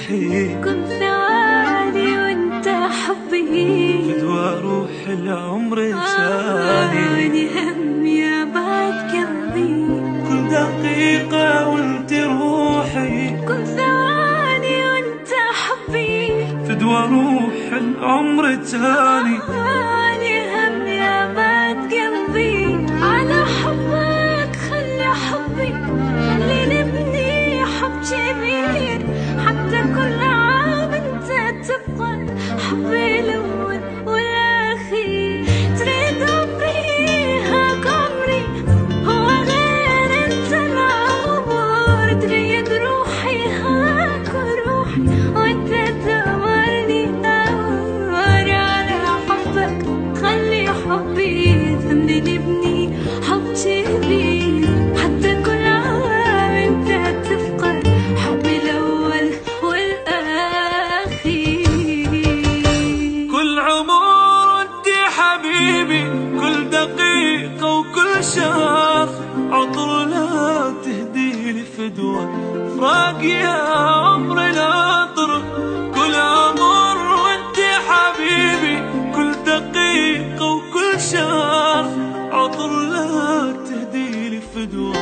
روحي، كل ثواني وانت حبي، فدوى روح العمر ثاني، هم يا بعد قلبي، كل دقيقة وانت روحي، كل ثواني وانت حبي، فدوى روح العمر ثاني، هم يا بعد قلبي، على حبك خلي حبي، خلي نبني حب كبير، حتى كل عام انت تبقى حبي الاول والاخير، تريد عمري هاك عمري، هو غير انت العمر، تريد روحي هاك روحي، وانت تأمرني أمر، على حبك خلي حبي، خلي نبني حب كبير، حتى كل عام انت تفقد حبي الاول والاخير، كل عمر وانت حبيبي، كل دقيقة وكل شهر عطر لا تهديلي فدوى فراق يا عمر العطر، كل عمر وانت حبيبي، كل دقيقة وكل شهر عطر لا تهديلي فدوى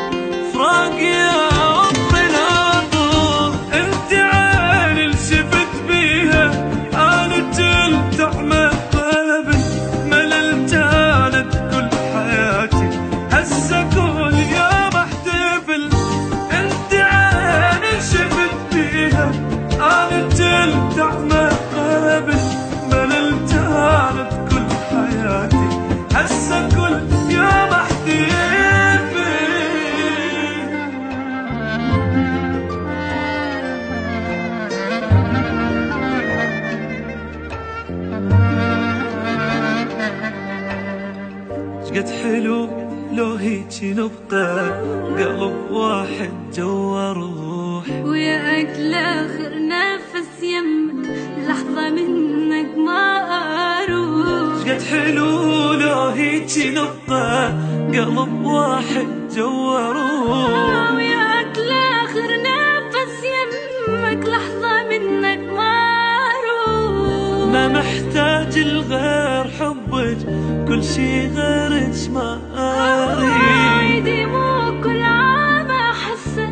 فراق يا عمر العطر، انت عين الشفت بيها آلت التعمى قلبي، مللت آلت كل حياتي، هسه كل يوم احتفل، انت عين الشفت بيها آلت التعمى قلبي، مللت آلت كل حياتي، هسه كل يوم احتفل. شقد حلو لو هيجي نبقى قلب واحد جوا روح، ويا أجل آخر نفس يمك لحظة منك ما أروح، شقد حلو لو هيجي نبقى قلب واحد جوا روح، ويا أجل آخر نفس يمك لحظة منك ما أروح، ما محتاج الغير حبك، كل شي غيرك ما أريد، عيدي مو كل عام أحسه،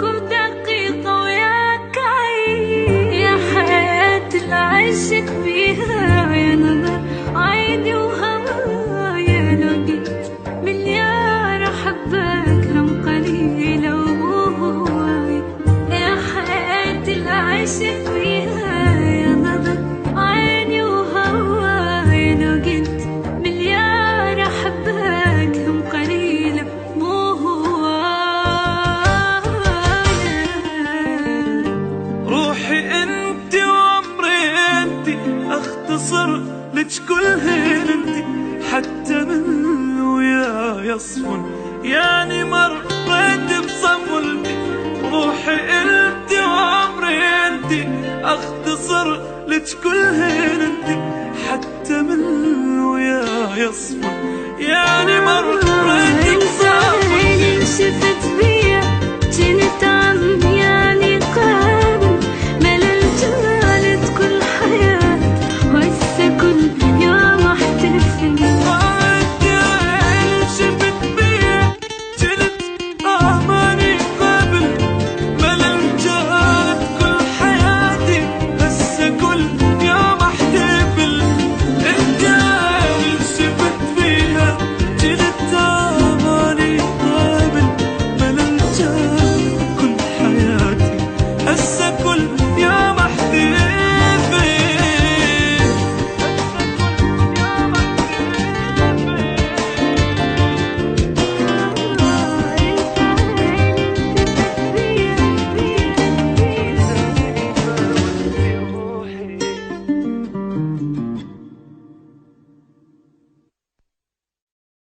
كل دقيقة وياك عيد، يا حياة العشق فيها، يا نظر عيني وهوايا، لو قلت مليار أحبك هم قليلة وهواي، يا حياة العشق فيها، يا نظر عيني وهواي، لو قلت مليار أحبك هم قليلة مو هواي، روحي انت وعمري انت، اختصر لك كل هين انت، حتى من ويا يصفن يعني مريت بصفلتي، روحي انت وعمري انت، اختصر لك كل هين انت، حتى من ويا يصفن يعني مريت بصفلتي. شفت بي